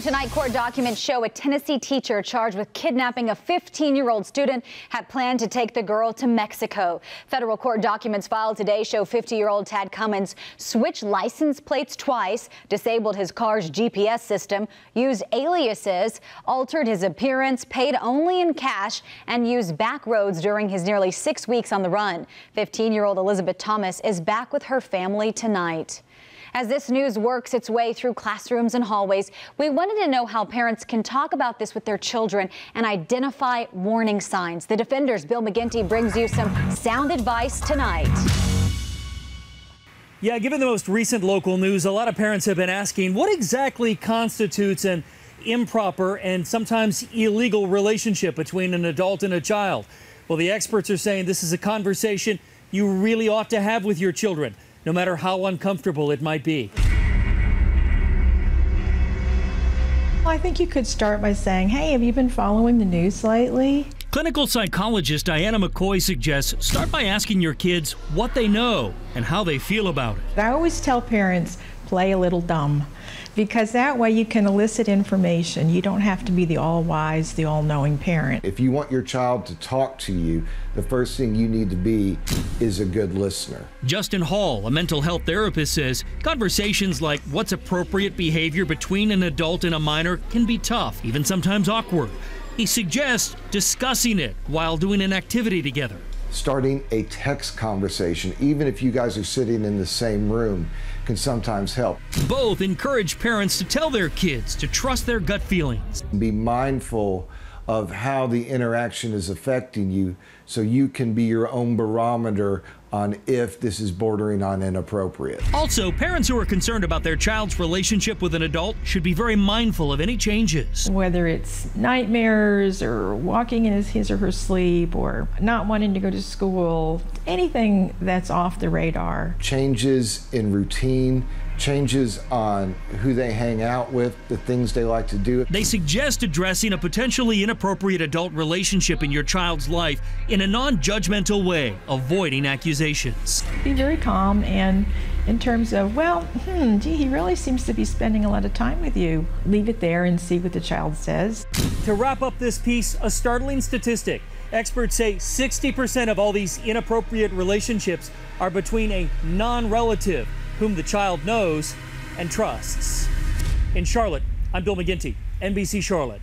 Tonight, court documents show a Tennessee teacher charged with kidnapping a 15-year-old student had planned to take the girl to Mexico. Federal court documents filed today show 50-year-old Tad Cummins switched license plates twice, disabled his car's GPS system, used aliases, altered his appearance, paid only in cash, and used back roads during his nearly 6 weeks on the run. 15-year-old Elizabeth Thomas is back with her family tonight. As this news works its way through classrooms and hallways, we wanted to know how parents can talk about this with their children and identify warning signs. The Defender's Bill McGinty brings you some sound advice tonight. Yeah, given the most recent local news, a lot of parents have been asking what exactly constitutes an improper and sometimes illegal relationship between an adult and a child. Well, the experts are saying this is a conversation you really ought to have with your children, no matter how uncomfortable it might be. I think you could start by saying, hey, have you been following the news lately? Clinical psychologist Diana McCoy suggests start by asking your kids what they know and how they feel about it. I always tell parents, play a little dumb, because that way you can elicit information. You don't have to be the all-wise, the all-knowing parent. If you want your child to talk to you, the first thing you need to be is a good listener. Justin Hall, a mental health therapist, says conversations like what's appropriate behavior between an adult and a minor can be tough, even sometimes awkward. He suggests discussing it while doing an activity together. Starting a text conversation, even if you guys are sitting in the same room, can sometimes help. Both encourage parents to tell their kids to trust their gut feelings. Be mindful of how the interaction is affecting you so you can be your own barometer on if this is bordering on inappropriate. Also, parents who are concerned about their child's relationship with an adult should be very mindful of any changes. Whether it's nightmares or walking in his or her sleep or not wanting to go to school, anything that's off the radar. Changes in routine, changes on who they hang out with, the things they like to do. They suggest addressing a potentially inappropriate adult relationship in your child's life in a non-judgmental way, avoiding accusations. Be very calm, and in terms of, well, gee, he really seems to be spending a lot of time with you. Leave it there and see what the child says. To wrap up this piece, a startling statistic. Experts say 60% of all these inappropriate relationships are between a non-relative whom the child knows and trusts. In Charlotte, I'm Bill McGinty, NBC Charlotte.